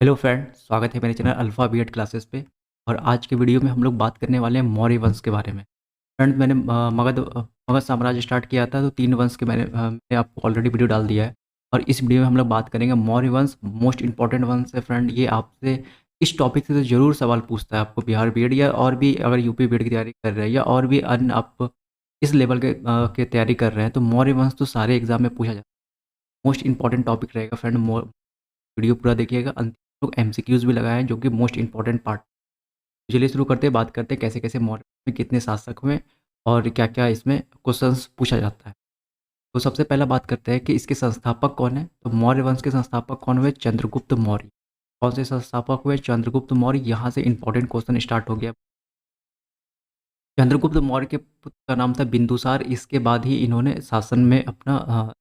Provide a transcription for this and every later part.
Hello friend, स्वागत है मेरे चैनल अल्फ़ा बीएड क्लासेस पे। और आज के वीडियो में हम लोग बात करने वाले हैं मौर्य वंश के बारे में। फ्रेंड, मैंने मगध साम्राज्य स्टार्ट किया था, तो 3 वंश के मैंने आपको ऑलरेडी वीडियो डाल दिया है। और इस वीडियो में हम लोग बात करेंगे मौर्य वंश, मोस्ट इंपॉर्टेंट वंश है फ्रेंड। ये आपसे इस टॉपिक से तो ज़रूर सवाल पूछता है, आपको बिहार बीएड या और भी अगर यूपी बीएड की तैयारी कर रहे हैं या और भी अन्य आप इस लेवल के तैयारी कर रहे हैं, तो मौर्य वंश तो सारे एग्जाम में पूछा जाता है। मोस्ट इंपॉर्टेंट टॉपिक रहेगा फ्रेंड। वीडियो पूरा देखिएगा, अंत लोग एमसीक्यूज़ भी लगाए हैं जो कि मोस्ट इंपॉर्टेंट पार्ट। चलिए शुरू करते हैं, बात करते हैं कैसे कैसे मौर्य में कितने शासक हुए और क्या क्या इसमें क्वेश्चंस पूछा जाता है। तो सबसे पहला बात करते हैं कि इसके संस्थापक कौन है। तो मौर्य वंश के संस्थापक कौन हुए? चंद्रगुप्त मौर्य। कौन से संस्थापक हुए? चंद्रगुप्त मौर्य। यहाँ से इंपॉर्टेंट क्वेश्चन स्टार्ट हो गया। चंद्रगुप्त मौर्य के पुत्र का नाम था बिंदुसार। इसके बाद ही इन्होंने शासन में अपना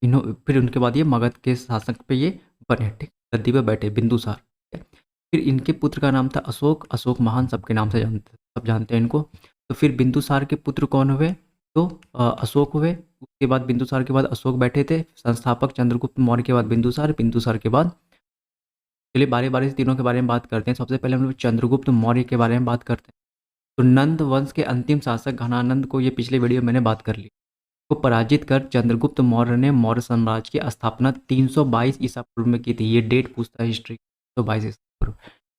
फिर उनके बाद ये मगध के शासक पे ये बने, ठीक, गद्दी पे बैठे बिंदुसार, ठीक है। फिर इनके पुत्र का नाम था अशोक। अशोक महान सबके नाम से सब जानते हैं इनको। तो फिर बिंदुसार के पुत्र कौन हुए? तो अशोक हुए। उसके बाद बिंदुसार के बाद अशोक बैठे थे। संस्थापक चंद्रगुप्त मौर्य के बाद बिंदुसार, बिंदुसार के बाद, चलिए बारी बारी से तीनों के बारे में बात करते हैं। सबसे पहले हम लोग चंद्रगुप्त मौर्य के बारे में बात करते हैं। तो नंद वंश के अंतिम शासक घनानंद को, ये पिछले वीडियो में मैंने बात कर ली, को पराजित कर चंद्रगुप्त मौर्य ने मौर्य साम्राज्य की स्थापना 322 ईसा पूर्व में की थी। ये डेट पूछता है हिस्ट्री, 322 ईसा पूर्व,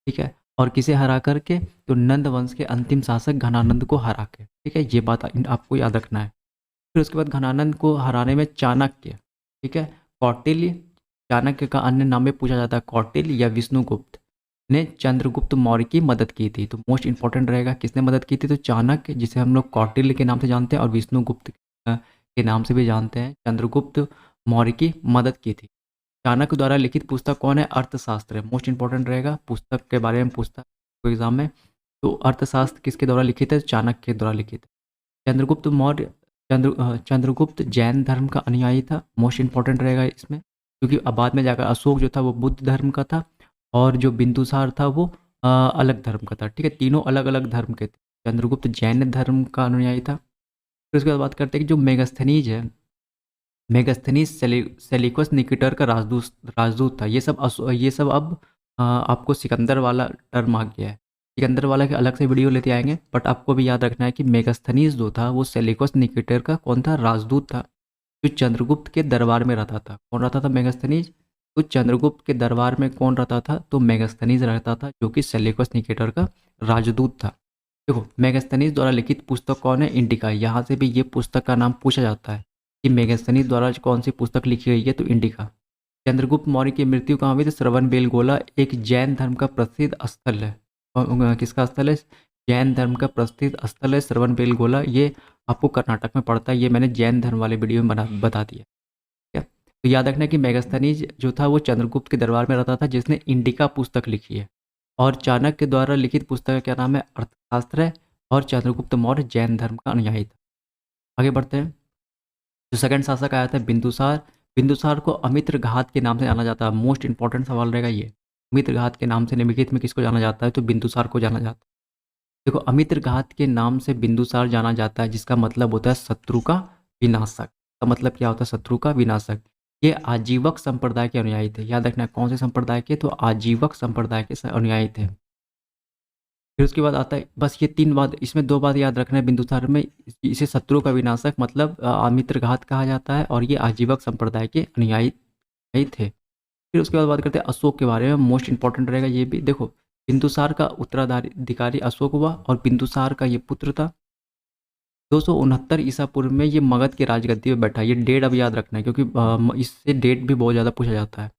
ठीक है। और किसे हरा करके? तो नंद वंश के अंतिम शासक घनानंद को हरा के, ठीक है। ये बात आपको याद रखना है। फिर उसके बाद घनानंद को हराने में चाणक्य, ठीक है, कौटिल्य, चाणक्य का अन्य नाम में पूछा जाता है कौटिल्य या विष्णुगुप्त, ने चंद्रगुप्त मौर्य की मदद की थी। तो मोस्ट इंपॉर्टेंट रहेगा किसने मदद की थी? तो चाणक्य, जिसे हम लोग कौटिल्य के नाम से जानते हैं, और विष्णुगुप्त के नाम से भी जानते हैं, चंद्रगुप्त मौर्य की मदद की थी। चाणक्य द्वारा लिखित पुस्तक कौन है? अर्थशास्त्र है। मोस्ट इंपॉर्टेंट रहेगा, पुस्तक के बारे में पूछता है एग्जाम में। तो अर्थशास्त्र किसके द्वारा लिखित है? चाणक्य के द्वारा लिखित है। चंद्रगुप्त मौर्य चंद्रगुप्त जैन धर्म का अनुयायी था। मोस्ट इंपॉर्टेंट रहेगा इसमें, क्योंकि अब बाद में जाकर अशोक जो था वो बुद्ध धर्म का था, और जो बिंदुसार था वो अलग धर्म का था, ठीक है। तीनों अलग अलग धर्म के थे। चंद्रगुप्त जैन धर्म का अनुयायी था। फिर उसके बाद बात करते हैं कि जो मेगास्थनीज है, मेगास्थनीज सेलिकस निकेटर का राजदूत था। ये सब अब आपको सिकंदर वाला टर्म आ गया है। सिकंदर वाला के अलग से वीडियो लेते आएंगे, बट आपको भी याद रखना है कि मेगास्थनीज जो था वो सेलिकस निकेटर का कौन था? राजदूत था, जो चंद्रगुप्त के दरबार में रहता था। कौन रहता था? मेगास्थनीज। तो चंद्रगुप्त के दरबार में कौन रहता था? तो मेगास्थनीज रहता था, जो कि सेलिकस निकेटर का राजदूत था। देखो, मेगास्थनीज द्वारा लिखित पुस्तक कौन है? इंडिका। यहाँ से भी ये पुस्तक का नाम पूछा जाता है कि मेगास्थनीज द्वारा कौन सी पुस्तक लिखी गई है? तो इंडिका। चंद्रगुप्त मौर्य की मृत्यु कहाँ हुई थी? श्रवणबेलगोला, एक जैन धर्म का प्रसिद्ध स्थल है। किसका स्थल है? जैन धर्म का प्रसिद्ध स्थल है श्रवणबेलगोला। ये आपको कर्नाटक में पड़ता है। ये मैंने जैन धर्म वाले वीडियो में बता दिया, ठीक है। तो याद रखना कि मेगास्थनीज जो था वो चंद्रगुप्त के दरबार में रहता था, जिसने इंडिका पुस्तक लिखी है। और चाणक्य द्वारा लिखित पुस्तक का क्या नाम है? अर्थशास्त्र है। और चंद्रगुप्त मौर्य जैन धर्म का अनुयायी था। आगे बढ़ते हैं। जो सेकंड शासक आया था बिंदुसार। बिंदुसार को अमित्रघात के नाम से जाना जाता है। मोस्ट इंपॉर्टेंट सवाल रहेगा ये। अमित्रघात के नाम से निम्नलिखित में किसको जाना जाता है? तो बिंदुसार को जाना जाता है। देखो, अमित्रघात के नाम से बिंदुसार जाना जाता है, जिसका मतलब होता है शत्रु का विनाशक। का मतलब क्या होता है? शत्रु का विनाशक। ये आजीवक संप्रदाय के अनुयायी थे। याद रखना कौन से संप्रदाय के? तो आजीवक संप्रदाय के अनुयायी थे। फिर उसके बाद आता है, बस ये 3 बात, इसमें 2 बात याद रखना है बिंदुसार में। इसे शत्रु का विनाशक मतलब मित्रघात कहा जाता है, और ये आजीवक संप्रदाय के अनुयायी नहीं थे। फिर उसके बाद बात करते हैं अशोक के बारे में। मोस्ट इंपॉर्टेंट रहेगा ये भी। देखो, बिंदुसार का उत्तराधिकारी अशोक हुआ, और बिंदुसार का ये पुत्र था। 269 ईसा पूर्व में ये मगध की राजगद्दी पे बैठा। ये डेट अब याद रखना है, क्योंकि इससे डेट भी बहुत ज़्यादा पूछा जाता है।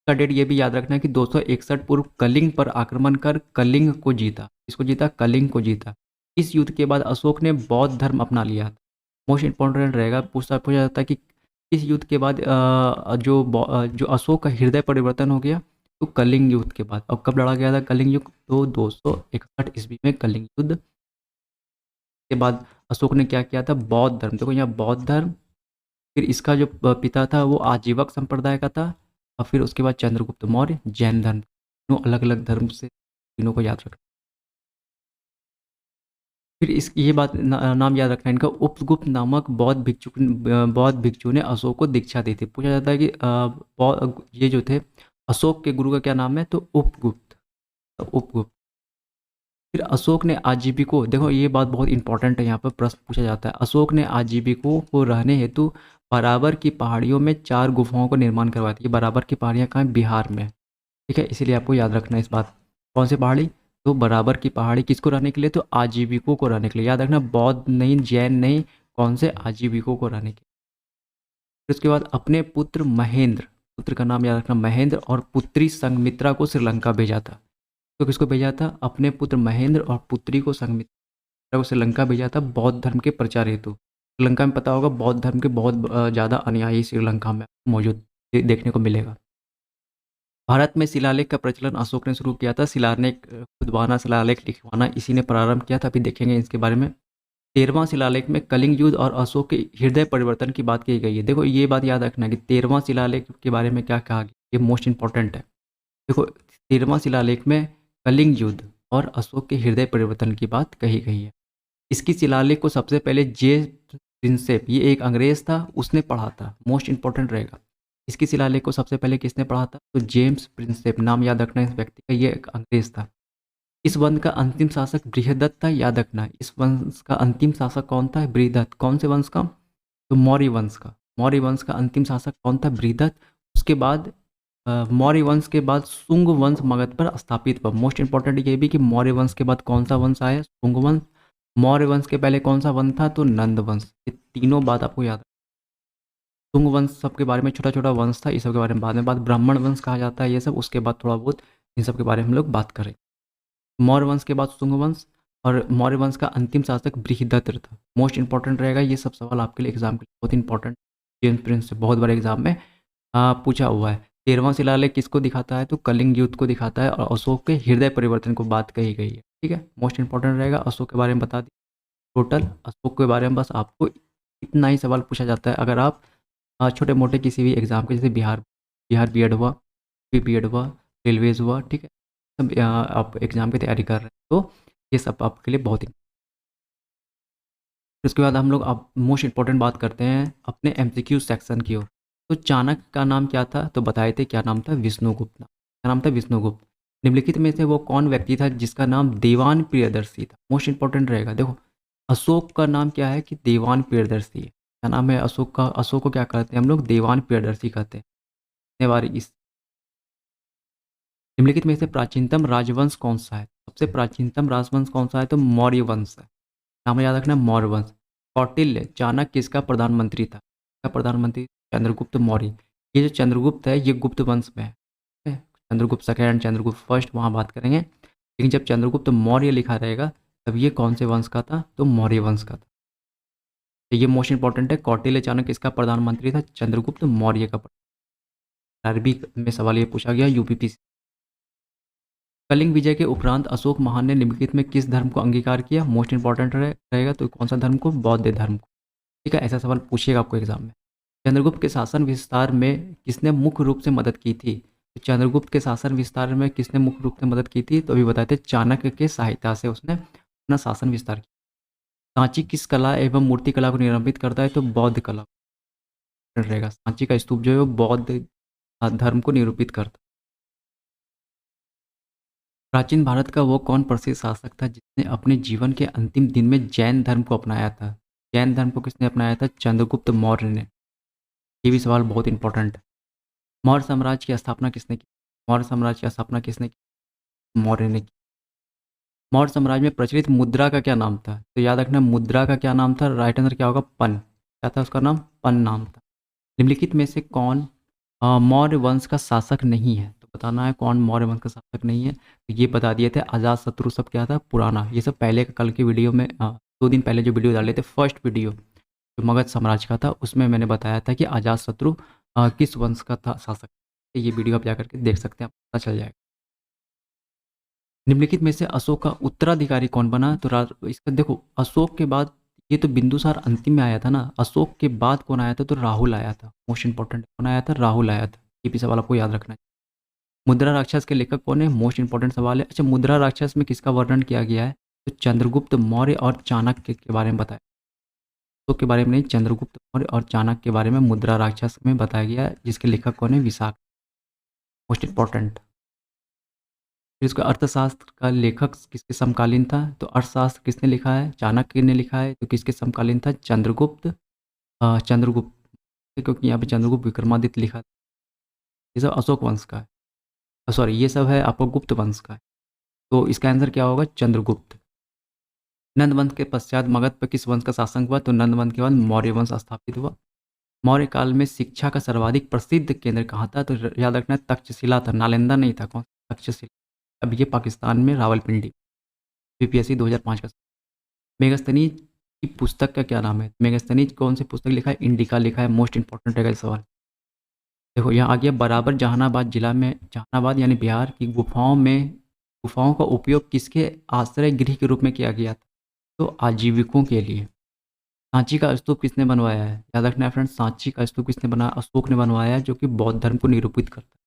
का डेट ये भी याद रखना है कि 261 पूर्व कलिंग पर आक्रमण कर कलिंग को जीता। इसको जीता? कलिंग को जीता। इस युद्ध के बाद अशोक ने बौद्ध धर्म अपना लिया। मोस्ट इंपॉर्टेंट रहेगा, पूछा जाता है कि इस युद्ध के बाद जो अशोक का हृदय परिवर्तन हो गया? तो कलिंग युद्ध के बाद। और कब लड़ा गया था कलिंग युद्ध? तो 261 ईस्वी में कलिंग युद्ध के बाद अशोक ने क्या किया था? बौद्ध धर्म। देखो यहाँ बौद्ध धर्म। फिर इसका जो पिता था वो आजीवक संप्रदाय का था। और फिर उसके बाद चंद्रगुप्त मौर्य जैन धर्म। तीनों अलग अलग धर्म से, तीनों को याद रखना। फिर इस ये बात नाम याद रखना इनका, उपगुप्त नामक बौद्ध भिक्षु ने अशोक को दीक्षा दी थी। पूछा जाता है कि ये जो थे अशोक के गुरु का क्या नाम है? तो उपगुप्त। तो उपगुप्त। फिर अशोक ने आजीविकों, देखो ये बात बहुत इंपॉर्टेंट है, यहाँ पर प्रश्न पूछा जाता है। अशोक ने आजीविकों को रहने हेतु बराबर की पहाड़ियों में 4 गुफाओं का निर्माण करवाया था। ये बराबर की पहाड़ियाँ कहाँ हैं? बिहार में। ठीक है, इसीलिए आपको याद रखना है इस बात। कौन सी पहाड़ी? तो बराबर की पहाड़ी किसको रहने के लिए? तो आजीविकों को रहने के लिए। याद रखना, बौद्ध नहीं, जैन नहीं, कौन से? आजीविकों को रहने के लिए। फिर उसके बाद अपने पुत्र महेंद्र, पुत्र का नाम याद रखना महेंद्र, और पुत्री संघमित्रा को श्रीलंका भेजा था। तो किसको भेजा था? अपने पुत्र महेंद्र और पुत्री को संघमित्रा को श्रीलंका भेजा था बौद्ध धर्म के प्रचार हेतु। श्रीलंका में पता होगा बौद्ध धर्म के बहुत ज़्यादा अनुयायी श्रीलंका में मौजूद देखने को मिलेगा। भारत में शिलालेख का प्रचलन अशोक ने शुरू किया था। शिलालेख खुदवाना, शिलालेख लिखवाना इसी ने प्रारंभ किया था। अभी देखेंगे इसके बारे में। 13वां शिलालेख में कलिंग युद्ध और अशोक के हृदय परिवर्तन की बात की गई है। देखो ये बात याद रखना कि 13वां शिलालेख के बारे में क्या कहा गया, ये मोस्ट इंपॉर्टेंट है। देखो 13वां शिलालेख में कलिंग युद्ध और अशोक के हृदय परिवर्तन की बात कही गई है। इसकी शिलालेख को सबसे पहले जे प्रिंसेप, ये एक अंग्रेज था, उसने पढ़ा था। मोस्ट इंपॉर्टेंट रहेगा। इसकी शिलालेख को सबसे पहले किसने पढ़ा था? तो जेम्स प्रिंसेप, नाम याद रखना इस व्यक्ति का, ये एक अंग्रेज था। इस वंश का अंतिम शासक बृहदत्त था, याद रखना। इस वंश का अंतिम शासक कौन था? बृहदत्त। कौन से वंश का? तो मौर्य वंश का। मौर्य वंश का अंतिम शासक कौन था? बृहदत्त। उसके बाद मौर्य वंश के बाद शुंग वंश मगध पर स्थापित हुआ। मोस्ट इंपॉर्टेंट ये भी कि मौर्य वंश के बाद कौन सा वंश आया? शुंग वंश। मौर्य वंश के पहले कौन सा वंश था? तो नंद वंश। ये तीनों बात आपको याद। शुंग वंश सबके बारे में छोटा छोटा वंश था, इस सब के बारे में बाद में बात। ब्राह्मण वंश कहा जाता है ये सब, उसके बाद थोड़ा बहुत इन सब के बारे में हम लोग बात करें। मौर्य वंश के बाद शुंग वंश, और मौर्य वंश का अंतिम शासक बृहदत्त था। मोस्ट इंपॉर्टेंट रहेगा ये सब सवाल आपके लिए एग्जाम के लिए बहुत इंपॉर्टेंट। जेम्स प्रिंस से बहुत बड़े एग्जाम में पूछा हुआ है। 13वां शिलालेख किसको दिखाता है? तो कलिंग युद्ध को दिखाता है, और अशोक के हृदय परिवर्तन को बात कही गई है। ठीक है, मोस्ट इंपॉर्टेंट रहेगा। अशोक के बारे में बता दी टोटल। अशोक के बारे में बस आपको इतना ही सवाल पूछा जाता है। अगर आप छोटे मोटे किसी भी एग्जाम के, जैसे बिहार बिहार बीएड हुआ, बीएड हुआ, रेलवेज हुआ, ठीक है, सब आप एग्जाम की तैयारी कर रहे हैं तो ये सब आपके लिए बहुत। उसके बाद हम लोग अब मोस्ट इंपॉर्टेंट बात करते हैं अपने एमसीक्यू सेक्शन की ओर। तो चाणक्य का नाम क्या था? तो बताए थे क्या नाम था? विष्णुगुप्त। क्या नाम था? विष्णुगुप्त। निम्नलिखित में से वो कौन व्यक्ति था जिसका नाम देवान प्रियदर्शी था? मोस्ट इंपॉर्टेंट रहेगा। देखो अशोक का नाम क्या है? कि देवान प्रियदर्शी है। क्या नाम है अशोक का? अशोक को क्या कहते हैं हम लोग? देवान प्रियदर्शी कहते हैं। इतने बार इस निम्नलिखित में से प्राचीनतम राजवंश कौन सा है? सबसे प्राचीनतम राजवंश कौन सा है? तो मौर्य वंश है। नाम याद रखना, मौर्य वंश। कौटिल्य, चाणक्य किसका प्रधानमंत्री था? का प्रधानमंत्री? चंद्रगुप्त मौर्य। ये जो चंद्रगुप्त है ये गुप्त वंश में है। ठीक है? चंद्रगुप्त सेकेंड, चंद्रगुप्त फर्स्ट, वहाँ बात करेंगे। लेकिन जब चंद्रगुप्त मौर्य लिखा रहेगा तब ये कौन से वंश का था? तो मौर्य वंश का था। तो ये मोस्ट इंपॉर्टेंट है। कौटिल्य चाणक्य किसका प्रधानमंत्री था? चंद्रगुप्त मौर्य का। अरबी में सवाल ये पूछा गया यूपीपीसी। कलिंग विजय के उपरांत अशोक महान ने निम्नलिखित में किस धर्म को अंगीकार किया? मोस्ट इंपॉर्टेंट रहेगा। तो कौन सा धर्म को? बौद्ध धर्म को। ठीक है, ऐसा सवाल पूछिएगा आपको एग्जाम में। चंद्रगुप्त के शासन विस्तार में किसने मुख्य रूप से मदद की थी? तो चंद्रगुप्त के शासन विस्तार में किसने मुख्य रूप से मदद की थी? तो अभी बताए थे चाणक्य के सहायता से उसने अपना शासन विस्तार किया। सांची किस कला एवं मूर्ति कला को निलंबित करता है? तो बौद्ध कला रहेगा। सांची का स्तूप जो है वो बौद्ध धर्म को निरूपित करता है। प्राचीन भारत का वो कौन प्रसिद्ध शासक था जिसने अपने जीवन के अंतिम दिन में जैन धर्म को अपनाया था? जैन धर्म को किसने अपनाया था? चंद्रगुप्त मौर्य ने। ये भी सवाल बहुत इंपॉर्टेंट है। मौर्य साम्राज्य की स्थापना किसने की? मौर्य साम्राज्य की स्थापना किसने की? मौर्य ने की। मौर्य साम्राज्य में प्रचलित मुद्रा का क्या नाम था? तो याद रखना, मुद्रा का क्या नाम था? राइट आंसर क्या होगा? पन। क्या था उसका नाम? पन नाम था। निम्नलिखित में से कौन मौर्य वंश का शासक नहीं है? तो बताना है कौन मौर्य वंश का शासक नहीं है। तो ये बता दिए थे, अजात शत्रु सब क्या था? पुराना। ये सब पहले कल की वीडियो में 2 दिन पहले जो वीडियो डाले थे, फर्स्ट वीडियो जो मगध साम्राज्य का था, उसमें मैंने बताया था कि अजात शत्रु किस वंश का था शासक। ये वीडियो आप जाकर के देख सकते हैं, पता चल जाएगा। निम्नलिखित में से अशोक का उत्तराधिकारी कौन बना? तो इसका देखो, अशोक के बाद ये तो बिंदुसार अंतिम में आया था ना, अशोक के बाद कौन आया था? तो राहुल आया था। मोस्ट इंपॉर्टेंट कौन आया था? राहुल आया था। ये भी सवाल आपको याद रखना है। मुद्रा राक्षस के लेखक कौन है? मोस्ट इंपॉर्टेंट सवाल है। अच्छा, मुद्रा राक्षस में किसका वर्णन किया गया है? तो चंद्रगुप्त मौर्य और चाणक्य के बारे में बताया। अशोक के बारे में नहीं, चंद्रगुप्त मौर्य और चाणक्य के बारे में मुद्रा राक्षस में बताया गया है, जिसके लेखक कौन है? विशाख। Most important. फिर इसका अर्थशास्त्र का लेखक किसके समकालीन था? तो अर्थशास्त्र किसने लिखा है? चाणक्य ने लिखा है। तो किसके समकालीन था? चंद्रगुप्त। चंद्रगुप्त, क्योंकि यहाँ पे चंद्रगुप्त विक्रमादित्य लिखा था। ये सब अशोक वंश का है, सॉरी ये सब है आपको गुप्त वंश का है। तो इसका आंसर क्या होगा? चंद्रगुप्त। नंद वंश के पश्चात मगध पर किस वंश का शासन हुआ? तो नंद वंश के बाद मौर्य वंश स्थापित हुआ। मौर्य काल में शिक्षा का सर्वाधिक प्रसिद्ध केंद्र कहाँ था? तो याद रखना है तक्षशिला था, नालंदा नहीं था। कौन? तक्षशिला। अब ये पाकिस्तान में रावलपिंडी। बीपीएससी 2005 का। मेगास्थनीज की पुस्तक का क्या नाम है? मेगास्थनीज कौन सी पुस्तक लिखा है? इंडिका लिखा है। मोस्ट इंपॉर्टेंट रहेगा ये सवाल। देखो यहाँ आ गया बराबर जहानाबाद जिला में, जहानाबाद यानी बिहार की गुफाओं का उपयोग किसके आश्रय गृह के रूप में किया गया था? तो आजीविकों के लिए। सांची का स्तूप किसने बनवाया है? याद रखना है फ्रेंड्स, सांची का स्तूप किसने बनाया? अशोक ने बनवाया है, जो कि बौद्ध धर्म को निरूपित करता है।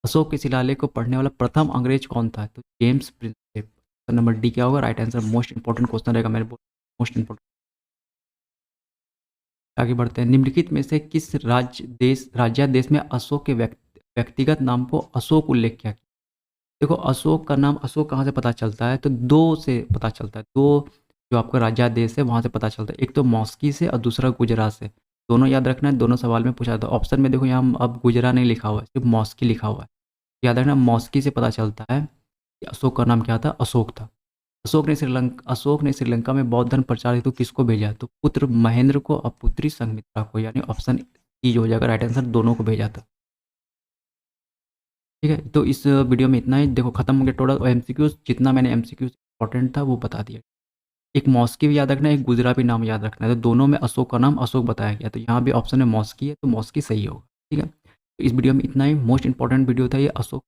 अशोक के शिलालेख को पढ़ने वाला प्रथम अंग्रेज कौन था? तो जेम्स प्रिंसेप। तो नंबर डी क्या होगा? Right answer. Most important question रहेगा मेरे मोस्ट इंपॉर्टेंट। आगे बढ़ते हैं। निम्नलिखित में से किस राज्यादेश में अशोक के व्यक्तिगत नाम को अशोक उल्लेख किया? देखो अशोक का नाम अशोक कहाँ से पता चलता है? तो दो से पता चलता है। दो जो आपका राज्यादेश है वहाँ से पता चलता है। एक तो मॉस्की से और दूसरा गुजरात से। दोनों याद रखना है, दोनों सवाल में पूछा जाता है। ऑप्शन में देखो यहाँ अब गुजरात नहीं लिखा हुआ है, सिर्फ मॉस्की लिखा हुआ है। याद रखना मॉस्की से पता चलता है कि अशोक का नाम क्या था? अशोक था। अशोक ने श्रीलंका में बौद्ध धर्म प्रचार हेतु किसको भेजा? तो पुत्र महेंद्र को और पुत्री संघमित्रा को, यानी ऑप्शन सी जो हो जाएगा राइट आंसर, दोनों को भेजा था। ठीक है, तो इस वीडियो में इतना ही। देखो खत्म हो गया टोटल एमसीक्यूज, जितना मैंने एमसीक्यूज इंपॉर्टेंट था वो बता दिया। एक मॉस्की भी याद रखना है, एक गुजराती नाम याद रखना है। तो दोनों में अशोक का नाम अशोक बताया गया, तो यहाँ भी ऑप्शन में मॉस्की है, तो मॉस्की सही होगा। ठीक है, तो इस वीडियो में इतना ही। मोस्ट इंपॉर्टेंट वीडियो था ये अशोक।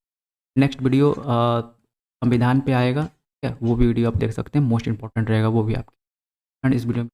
नेक्स्ट वीडियो संविधान पे आएगा, ठीक है, वो भी वीडियो आप देख सकते हैं। मोस्ट इंपॉर्टेंट रहेगा वो भी आपके। एंड इस वीडियो में